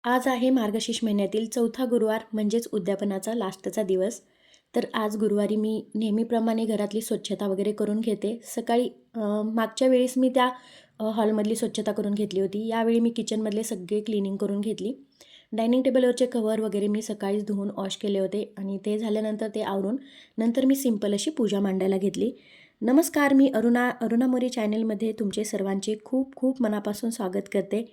आज आहे मार्गशीर्ष महिन्यातील चौथा गुरुवार म्हणजेच उद्यापनाचा लास्टचा दिवस. तर आज गुरुवारी मी नेहमीप्रमाणे घरातली स्वच्छता वगैरे करून घेते. सकाळी मागच्या वेळेस मी त्या हॉलमधली स्वच्छता करून घेतली होती. यावेळी मी किचनमधले सगळे क्लिनिंग करून घेतली. डायनिंग टेबलवरचे कवर वगैरे मी सकाळीच धुवून वॉश केले होते आणि ते झाल्यानंतर ते आवरून नंतर मी सिंपल अशी पूजा मांडायला घेतली. नमस्कार, मी अरुणा मोरे चॅनलमध्ये तुमचे सर्वांचे खूप खूप मनापासून स्वागत करते.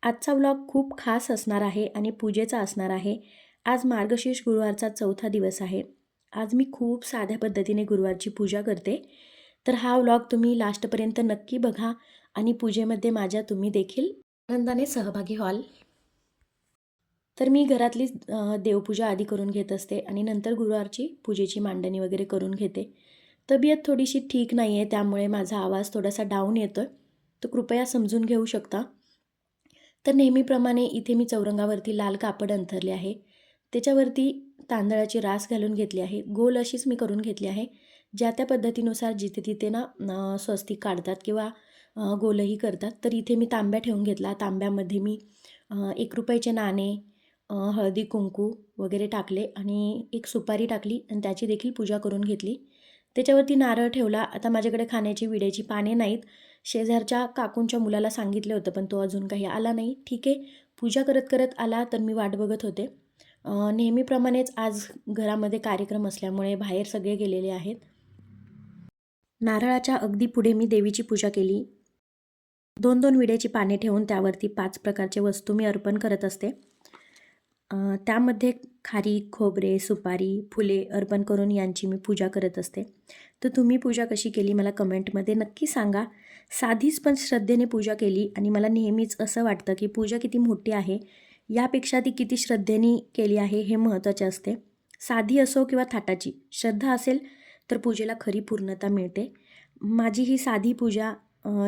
आजचा व्लॉग खूप खास असणार आहे आणि पूजेचा असणार आहे. आज मार्गशीर्ष गुरुवारचा चौथा दिवस आहे. आज मी खूप साध्या पद्धतीने गुरुवारची पूजा करते. तर हा व्लॉग तुम्ही लास्टपर्यंत नक्की बघा आणि पूजेमध्ये माझ्या तुम्ही देखील आनंदाने सहभागी व्हाल. तर मी घरातली देवपूजा आधी करून घेत असते आणि नंतर गुरुवारची पूजेची मांडणी वगैरे करून घेते. तब्येत थोडीशी ठीक नाही आहे, त्यामुळे माझा आवाज थोडासा डाऊन येतो आहे, तर कृपया समजून घेऊ शकता. तर नेहमीप्रमाणे इथे मी चौरंगावरती लाल कापड अंथरले आहे. त्याच्यावरती तांदळाची रास घालून घेतली आहे. गोल अशीच मी करून घेतली आहे. ज्या त्या पद्धतीनुसार जिथे तिथे ना स्वस्तिक काढतात किंवा गोलही करतात. तर इथे मी तांब्या ठेवून घेतला. तांब्यामध्ये मी ₹1 नाणे, हळदी कुंकू वगैरे टाकले आणि एक सुपारी टाकली आणि त्याची देखील पूजा करून घेतली. त्याच्यावरती नारळ ठेवला. आता माझ्याकडे खाण्याची विड्याची पाने नाहीत. शेजारच्या काकूंच्या मुलाला सांगितलं होतं, पण तो अजून काही आला नाही. ठीक आहे, पूजा करत करत आला तर मी वाट बघत होते. नेहमीप्रमाणेच आज घरामध्ये कार्यक्रम असल्यामुळे बाहेर सगळे गेलेले आहेत. नारळाच्या अगदी पुढे मी देवीची पूजा केली. 2-2 विड्याची पाने ठेवून त्यावरती 5 प्रकारचे वस्तू मी अर्पण करत असते. त्यामध्ये खारीक, खोबरे, सुपारी, फुले अर्पण करून यांची मी पूजा करत असते. तर तुम्ही पूजा कशी केली मला कमेंटमध्ये नक्की सांगा. साधीच पण श्रद्धेने पूजा केली आणि मला नेहमीच असं वाटतं की पूजा किती मोठी आहे, यापेक्षा ती किती श्रद्धेने केली आहे हे महत्त्वाचे असते. साधी असो किंवा थाटाची, श्रद्धा असेल तर पूजेला खरी पूर्णता मिळते. माझी ही साधी पूजा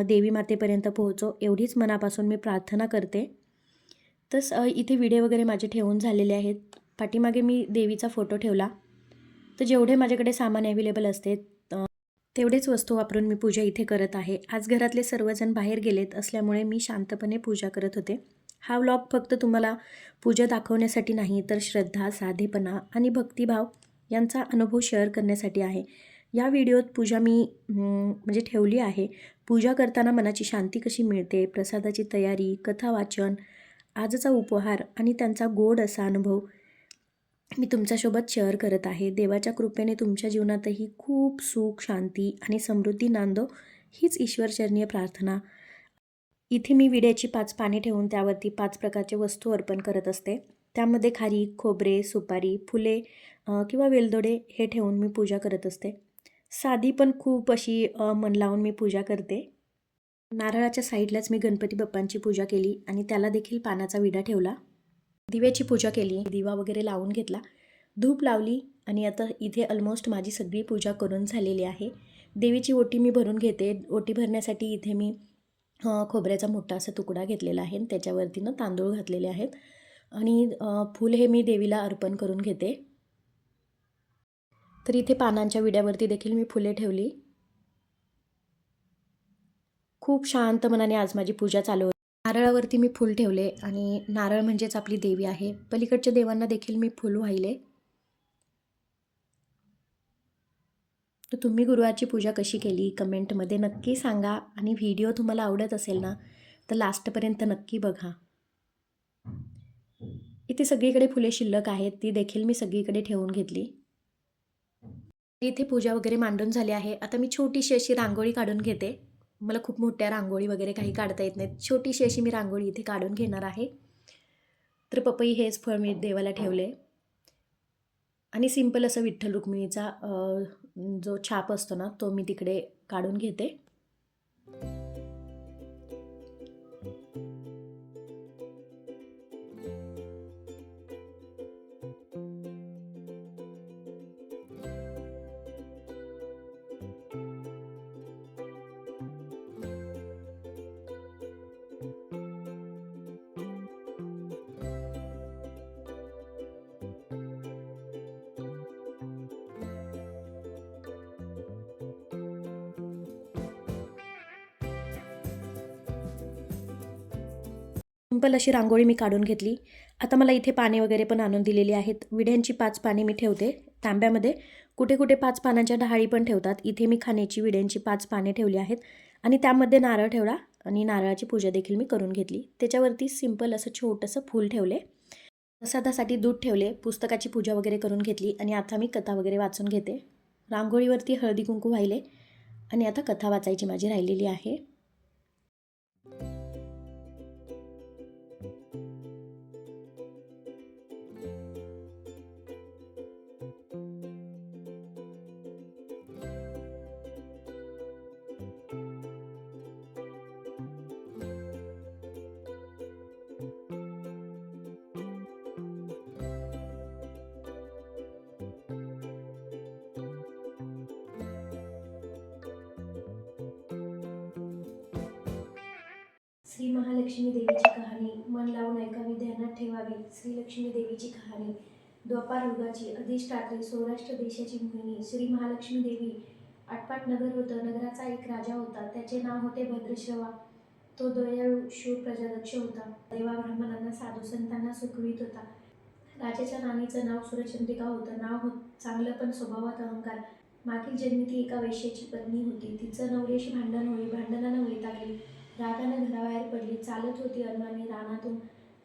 देवी मातेपर्यंत पोहोचो एवढीच मनापासून मी प्रार्थना करते. तस इथे विडे वगैरे माझे ठेवून झालेले आहेत. पाठीमागे मी देवीचा फोटो ठेवला. तर जेवढे माझ्याकडे सामान अवेलेबल असते तेवढेच वस्तू वापरून मी पूजा इथे करत आहे. आज घरातले सर्वजण बाहेर गेलेत असल्यामुळे मी शांतपणे पूजा करत होते. हा व्लॉग फक्त तुम्हाला पूजा दाखवण्यासाठी नाही, तर श्रद्धा, साधेपणा आणि भक्तिभाव यांचा अनुभव शेअर करण्यासाठी आहे. या व्हिडिओत पूजा मी म्हणजे ठेवली आहे. पूजा करताना मनाची शांती कशी मिळते, प्रसादाची तयारी, कथा वाचन, आजचा उपहार आणि त्यांचा गोड असा अनुभव मी तुमच्यासोबत शेअर करत आहे. देवाच्या कृपेने तुमच्या जीवनातही खूप सुख, शांती आणि समृद्धी नांदो हीच ईश्वरचरणीय प्रार्थना. इथे मी विड्याची 5 पाने ठेवून त्यावरती 5 प्रकारचे वस्तू अर्पण करत असते. त्यामध्ये खारीक, खोबरे, सुपारी, फुले किंवा वेलदोडे हे ठेवून मी पूजा करत असते. साधी पण खूप अशी मन लावून मी पूजा करते. नारळाच्या साईडलाच मी गणपती बाप्पांची पूजा केली आणि त्याला देखील पानाचा विडा ठेवला. दिव्याची पूजा केली, दिवा वगैरे लावून घेतला, धूप लावली आणि आता इथे ऑलमोस्ट माझी सगळी पूजा करून झालेली आहे. देवीची ओटी मी भरून घेते. ओटी भरण्यासाठी इथे मी खोबऱ्याचा मोठा असा तुकडा घेतलेला आहे आणि त्याच्यावरती ना तांदूळ घातलेले आहेत आणि फूल हे मी देवीला अर्पण करून घेते. तर इथे पानांच्या विड्यावरती देखील मी फुले ठेवली. खूप शांत मनाने आज माझी पूजा चालू होती. नारळावरती मी फूल ठेवले आणि नारळ म्हणजेच आपली देवी आहे. पलीकडच्या देवांना देखील मी फूल वाहिले. तर तुम्ही गुरुवारची पूजा कशी केली कमेंटमध्ये नक्की सांगा आणि व्हिडिओ तुम्हाला आवडत असेल ना तर लास्टपर्यंत नक्की बघा. इथे सगळीकडे फुले शिल्लक आहेत, ती देखील मी सगळीकडे ठेवून घेतली. इथे पूजा वगैरे मांडून झाली आहे. आता मी छोटीशी अशी रांगोळी काढून घेते. मला खूप मोठ्या रांगोळी वगैरे काही काढता येत नाहीत. छोटीशी अशी मी रांगोळी इथे काढून घेणार आहे. तर पपई हेच फळ मी देवाला ठेवले आणि सिंपल असं विठ्ठल रुक्मिणीचा जो छाप असतो ना तो मी तिकडे काढून घेते. सिंपल अशी रांगोळी मी काढून घेतली. आता मला इथे पाने वगैरे पण आणून दिलेली आहेत. विड्यांची 5 पाने मी ठेवते तांब्यामध्ये. कुठे कुठे 5 पानांच्या डहाळी पण ठेवतात. इथे मी खाण्याची विड्यांची 5 पाने ठेवली आहेत आणि त्यामध्ये नारळ ठेवला आणि नारळाची पूजा देखील मी करून घेतली. त्याच्यावरती सिंपल असं छोटंसं फूल ठेवले. प्रसादासाठी दूध ठेवले. पुस्तकाची पूजा वगैरे करून घेतली आणि आता मी कथा वगैरे वाचून घेते. रांगोळीवरती हळदी कुंकू वाहिले आणि आता कथा वाचायची माझी राहिलेली आहे. श्री महालक्ष्मी देवीची कहाणी मन लावून ऐकावी, ध्यानात ठेवावी. श्री लक्ष्मी देवीची कहाणी. द्वापार युगाची अधिष्ठात्री, सौराष्ट्र देशाची मोहिनी श्री महालक्ष्मी देवी. आटपाट नगर होतं. नगराचा एक राजा होता. त्याचे नाव होते भद्रश्रवा. तो दयाळू, शूर, प्रजादक्ष होता. देवा ब्राह्मणांना, साधू संतांना सुखवीत होता. राजाच्या राणीचं नाव सुरचंद्रिका होतं. नाव चांगलं पण स्वभावात अहंकार. मागील जन्मी ती एका वैश्याची पत्नी होती. तिचं नवऱ्याशी भांडण होई. भांडणानं वैतागली. रागानं घराबाहेर पडली. चालत होती अनवाणी रानातून.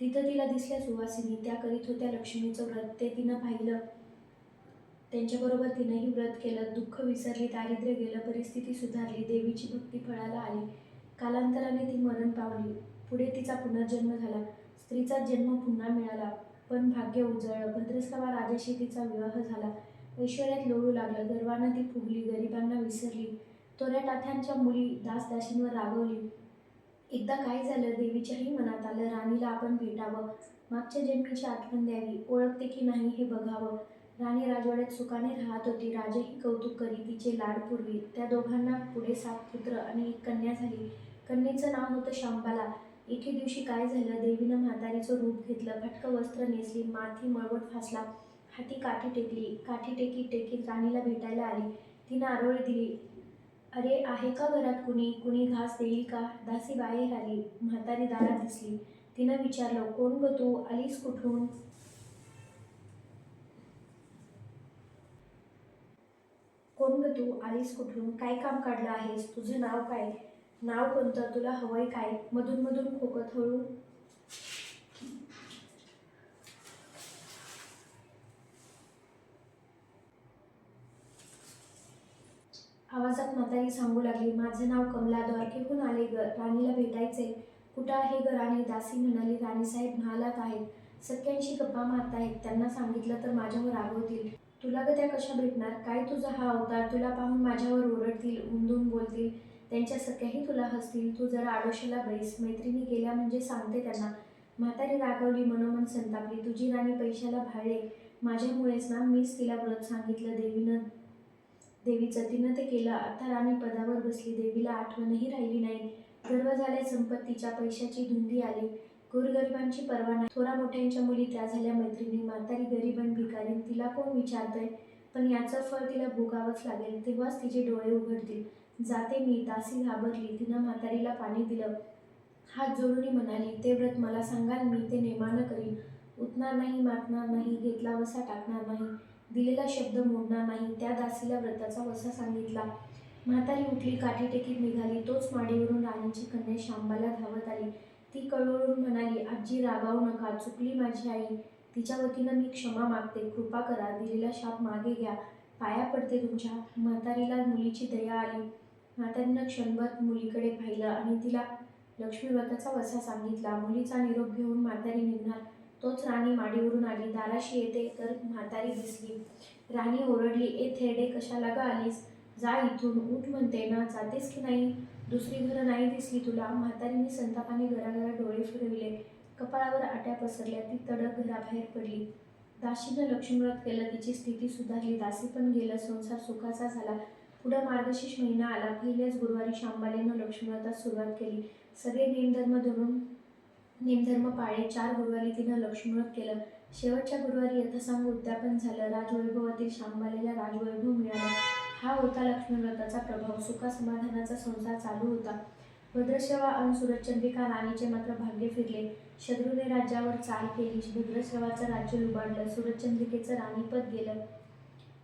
तिथं तिला दिसल्या सुवासिनी. त्या करीत होत्या लक्ष्मीचं व्रत. ते तिनं पाहिलं. त्यांच्याबरोबर तिनंही व्रत केलं. दुःख विसरली, दारिद्र्य गेलं, परिस्थिती सुधारली, देवीची भक्ती फळाला आली. कालांतराने ती मरण पावली. पुढे तिचा पुनर्जन्म झाला. स्त्रीचाच जन्म पुन्हा मिळाला. पण भाग्य उजळलं. भद्रश्रवा राजाशी तिचा विवाह झाला. ऐश्वर्यात लोळू लागलं. गर्वानं ती फुगली. गरिबांना विसरली. तोऱ्या टाथ्यांच्या मुली दासदासींवर रागवली. एकदा काय झालं, देवीच्याही मनात आलं, राणीला आपण भेटावं, मागच्या जन्मीची आठवण द्यावी, ओळखते की नाही हे बघावं. राणी राजवाड्यात सुखाने राहत होती. राजेही कौतुक करी. तिचे लाड पूर्वी. त्या दोघांना पुढे 7 पुत्र आणि 1 कन्या झाली. कन्येचं नाव होतं शांबाला. एके दिवशी काय झालं, देवीनं म्हातारीचं रूप घेतलं. फाटकं वस्त्र नेसली. माथी मळवट फासला. हाती काठी टेकली. काठी टेकीत राणीला भेटायला आली. तिनं आरोळी दिली. अरे, आहे का घरात कुणी? कुणी घास देईल का? दासी बाहेर आली. म्हातारी दारात दिसली. तिनं विचारलं, कोण ग तू? आलीस कुठून? कोण ग तू? आलीस कुठून? काय काम काढलं आहेस? तुझं नाव काय? नाव कोणतं? तुला हवंय काय? मधून मधून खोकत हळू आवाजात म्हातारी सांगू लागली, माझं नाव कमला. द्वारकेहून आले ग. राणीला भेटायचे. कुठं आहे ग राणी? दासी म्हणाली, राणीसाहेब महालात आहेत. सख्यांशी गप्पा मारताहेत. त्यांना सांगितलं तर माझ्यावर रागवतील. तुला ग त्या कशा भेटणार? काय तुझा हा अवतार? तुला पाहून माझ्यावर ओरडतील, उमदून बोलतील. त्यांच्या सख्याही तुला हसतील. तू जरा आडोशाला बैस. मैत्रिणी गेल्या म्हणजे सांगते त्यांना. म्हातारी रागवली, मनोमन संतापली. तुझी राणी पैशाला भाळे. माझ्यामुळेच ना. मीच तिला व्रत सांगितलं देवीचं. तिनं ते केलं. आता राणी पदावर बसली. देवीला आठवणही राहिली नाही. गर्व झाले संपत्तीच्या. पैशाची धुंदी आली. गोरगरिबांची पर्वा नाही. थोरा मोठ्यांच्या मुली त्या झाल्या मैत्रिणी. म्हातारी गरीब आणि भिकारी. तिला कोण विचारतंय? पण याचं फळ तिला भोगावंच लागेल. तेव्हाच तिचे डोळे उघडतील. जाते मी. दासी घाबरली. तिनं म्हातारीला पाणी दिलं. हात जोडून म्हणाली, ते व्रत मला सांगाल, मी ते नेमानं करीन. उठणार नाही, मारणार नाही, घेतला वसा टाकणार नाही, दिलेला शब्द मोडणार नाही. त्या दासीला व्रताचा वसा सांगितला. म्हातारी उठली. काठी टेकीत निघाली. तोच माडीवरून राणीची कन्या शांबाला धावत आली. ती कळवळून म्हणाली, आजी रागावू नका. चुकली माझी आई. तिच्या वतीनं मी क्षमा मागते. कृपा करा. दिलेला शाप मागे घ्या. पाया पडते तुमच्या. म्हातारीला मुलीची दया आली. म्हातारीनं क्षणभर मुलीकडे पाहिलं आणि तिला लक्ष्मी व्रताचा वसा सांगितला. मुलीचा निरोप घेऊन म्हातारी निघणार तोच राणी माडीवरून आली. दाराशी येते तर म्हातारी दिसली. राणी ओरडली, ए थेरडे, कशाला ग आलीस? जा इथून. उठ म्हणते ना. जातेस की नाही? दुसरी घरं नाही दिसली तुला? म्हातारीने संतापाने घराघरा डोळे फिरविले. कपाळावर आट्या पसरल्या. ती तडक घराबाहेर पडली. दासीनं लक्ष्मीव्रत केलं. तिची स्थिती सुधारली. दासी पण गेलं. संसार सुखाचा झाला. पुढं मार्गशीर्ष महिना आला. पहिल्याच गुरुवारी शांबालेनं लक्ष्मीव्रतास सुरुवात केली. सगळे नेमधर्म पाळले. 4 गुरुवारी तिनं लक्ष्मीव्रत केलं. शेवटच्या गुरुवारी यथासांग उद्यापन झालं. राजवैभवातील शांबालेला राजवैभव मिळालं. हा होता लक्ष्मीव्रताचा प्रभाव. सुखासमाधानाचा संसार चालू होता. भद्रश्रवा अन सुरचंद्रिका राणीचे मात्र भाग्य फिरले. शत्रूने राज्यावर चाल केली. भद्रश्रवाचं राज्य लुबाडलं. सूरजचंद्रिकेचं राणीपद गेलं.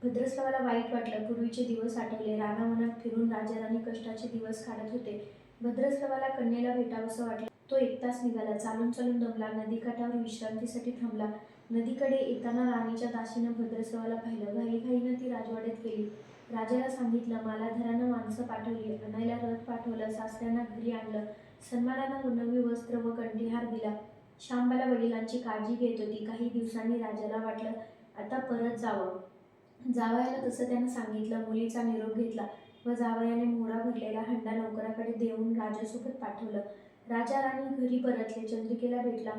भद्रश्रवाला वाईट वाटलं. पूर्वीचे दिवस आठवले. रानावनात फिरून राजा-राणी कष्टाचे दिवस काढत होते. भद्रश्रवाला कन्येला भेटावंसं वाटलं. तो एकटाच निघाला. चालून चालून दमला. नदीकाठावर विश्रांतीसाठी थांबला. नदीकडे येताना राणीच्या दासीनं भद्रश्रवाला पाहिलं. घाईघाईनं ती राजवाड्यात गेली. राजाला सांगितलं. मालाधारानं माणसं पाठवली. आणायला रथ पाठवलं. सासऱ्यांना घरी आणलं. सन्मानानं नवी वस्त्र व कंठीहार दिला. शांबाला वडिलांची काळजी घेत होती. काही दिवसांनी राजाला वाटलं आता परत जावं. जावयाला तसं त्यानं सांगितलं. मुलीचा निरोप घेतला व जावयाने मोहरा भरलेला हंडा नौकराकडे देऊन राजासोबत पाठवलं. राजा राणी घरी परतले. चंद्रिकेला भेटला.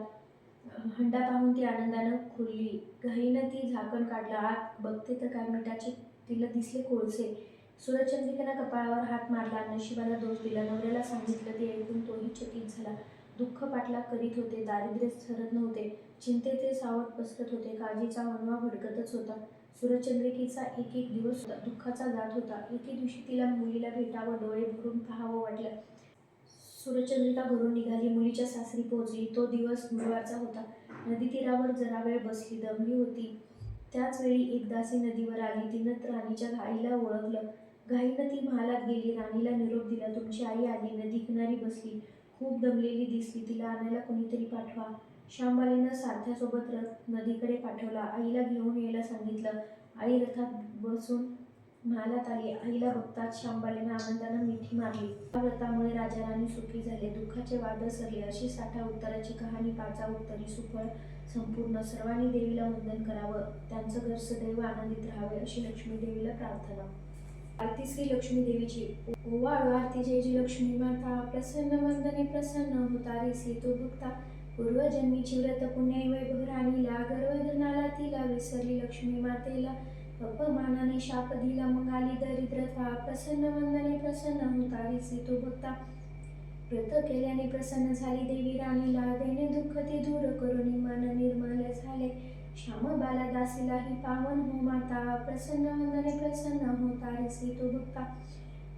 हंडा पाहून ती आनंदानं खुलली. घाईनं ती झाकण काढलं. आत बघते तर काय मिठाचे तिला दिसले कोळसे. सूरजचंद्रिकेनं कपाळावर हात मारला. नशिबाला दोष दिला. नवऱ्याला सांगितलं ते ऐकून तोही चकित झाला. दुःख पाठलाग करीत होते. दारिद्र्य सरत नव्हते. चिंतेचे सावट पसरत होते. काळजीचा वणवा भडकतच होता. सूरजचंद्रिकेचा एक एक दिवस दुःखाचा जात होता. एके दिवशी तिला मुलीला भेटावं, डोळे भरून पाहावं वाटलं. सूरजचंद्रिका घरून निघाली. मुलीच्या सासरी पोहोचली. तो दिवस गुरुवारचा होता. नदीतीरावर जरा वेळ बसली. दमली होती. त्याच वेळी एक दासी नदीवर आली. तिनं राणीच्या आईला ओळखलं. घाईनं ती महालात गेली. राणीला निरोप दिला. तुमची आई आली. नदीकिनारी बसली. खूप दमलेली दिसली. तिला आणायला कोणीतरी पाठवा. शांबालीनं सारथ्यासोबत रथ नदीकडे पाठवला. आईला घेऊन यायला सांगितलं. आई रथात बसून महालात आली. आईला बघताच शांबालीनं आनंदानं मिठी मारली. या व्रतामुळे राजा-राणी सुखी झाले. दुःखाचे वादळ सरले. अशी साठा उत्तराची कहाणी. पाचा उत्तरी सुफळ संपूर्ण. सर्वांनी देवीला वंदन करावं. त्यांचं घर सदैव आनंदित राहावे अशी लक्ष्मी देवीला प्रार्थना. आरती श्री लक्ष्मी देवीची. ओवाळू आरती जय जय लक्ष्मी माता. प्रसन्न वंदने प्रसन्न होता रे तो भक्ता. पूर्वजन्मीची व्रत पुण्य वैभव राणीला. गर्वधनाला तिला विसरली लक्ष्मी मातेला. अपमानाने शाप दिला मग आली दरिद्रता. प्रसन्न वंदने प्रसन्न होता रे तो भक्ता. व्रत केल्याने प्रसन्न झाली देवी राणीला. देणे दुःख ते दूर करून मन निर्मल झाले. श्यामबाला दासीलाही पावन हो माता. प्रसन्न वंदने प्रसन्न होता रे तो भक्ता.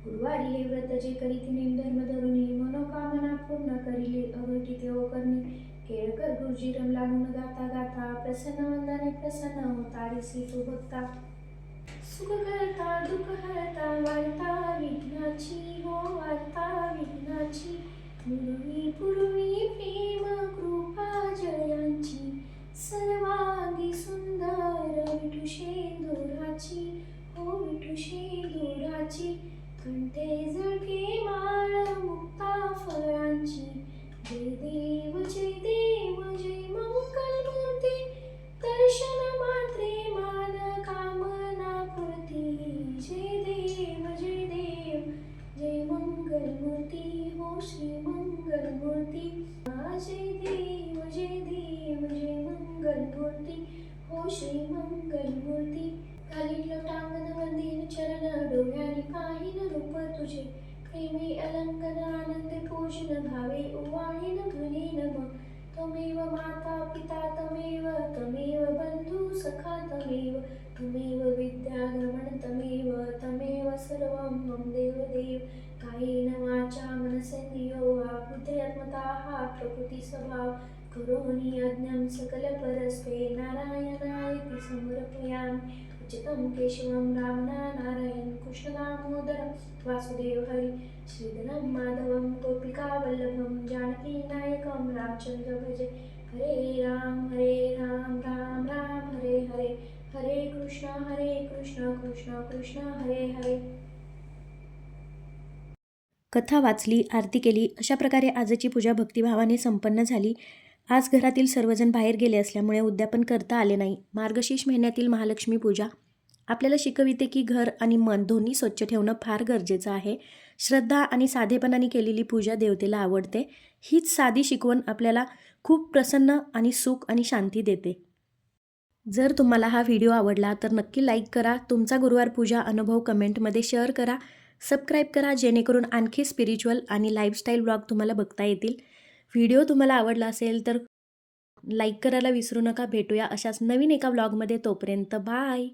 गुरुवारी हे व्रत जे करी ती नेमधर्म धरुनी. मनोकामना पूर्ण करिले अवटी तेव करणी. केळकर गुरुजी रम लागून गाता गाता. प्रसन्न वंदने प्रसन्न होता रे तो भक्ता. सुख करता दुःख हरता वार्ता विघ्नाची हो वार्ता विघ्नाची. पूर्वी पूर्वी प्रेम कृपा जयांची. सर्वांगी सुंदर विठुशेंदुराची हो विठुशेंदुराची. कंठे जळके माळ मुक्ता फळांची. जय देव जय देव जय मंगलमूर्ती. दर्शन मात्रे मान कामना पूर्ती. जय देव जय मंगलमूर्ती हो श्री मंगलमूर्ती. जय देव जय मंगलमूर्ती हो श्री मंगलमूर्ती. खाली लोटांगण वंदीन चरण. डोळ्याने पाहिन रूप तुझे. प्रेमे अलंकन आनंदे पूजन भावे. ओवाळीन म्हणेन मग त्वमेव माता पिता तमेव. तमेव बंधू सखा तमेव. तमेव विद्यागमन तमेव. तमेव सर्वं मम देवदेव. कायेन वाचा मनसेन्द्रियोवा बुद्ध्यात्मतः प्रकृती स्वभाव. करोमि यज्ञं सकल परस्मै. नारायणायेति समर्पयामि. उचितं केशवं रामना नारायण कृष्ण दामोदरं वासुदेव हरि. श्रीधरं माधवं गोपिकावल्लभं. जानकीनायकं रामचंद्र भजे. हरे राम राम राम हरे हरे. हरे कृष्ण कृष्ण कृष्ण हरे हरे. कथा वाचली, आरती केली. अशा प्रकारे आजची पूजा भक्तिभावाने संपन्न झाली. आज घरातील सर्वजण बाहेर गेले असल्यामुळे उद्यापन करता आले नाही. मार्गशीर्ष महिन्यातील महालक्ष्मी पूजा आपल्याला शिकविते की घर आणि मन दोन्ही स्वच्छ ठेवणं फार गरजेचं आहे. श्रद्धा आणि साधेपणाने केलेली पूजा देवतेला आवडते. हीच साधी शिकवण आपल्याला खूप प्रसन्न आणि सुख आणि शांती देते. जर तुम्हाला हा व्हिडिओ आवडला तर नक्की लाईक करा. तुमचा गुरुवार पूजा अनुभव कमेंटमध्ये शेअर करा. सबस्क्राईब करा जेणेकरून आणखी स्पिरिच्युअल आणि लाईफस्टाईल ब्लॉग तुम्हाला बघता येतील. व्हिडिओ तुम्हाला आवडला असेल तर लाईक करायला विसरू नका. भेटूया अशाच नवीन एका ब्लॉगमध्ये. तोपर्यंत बाय.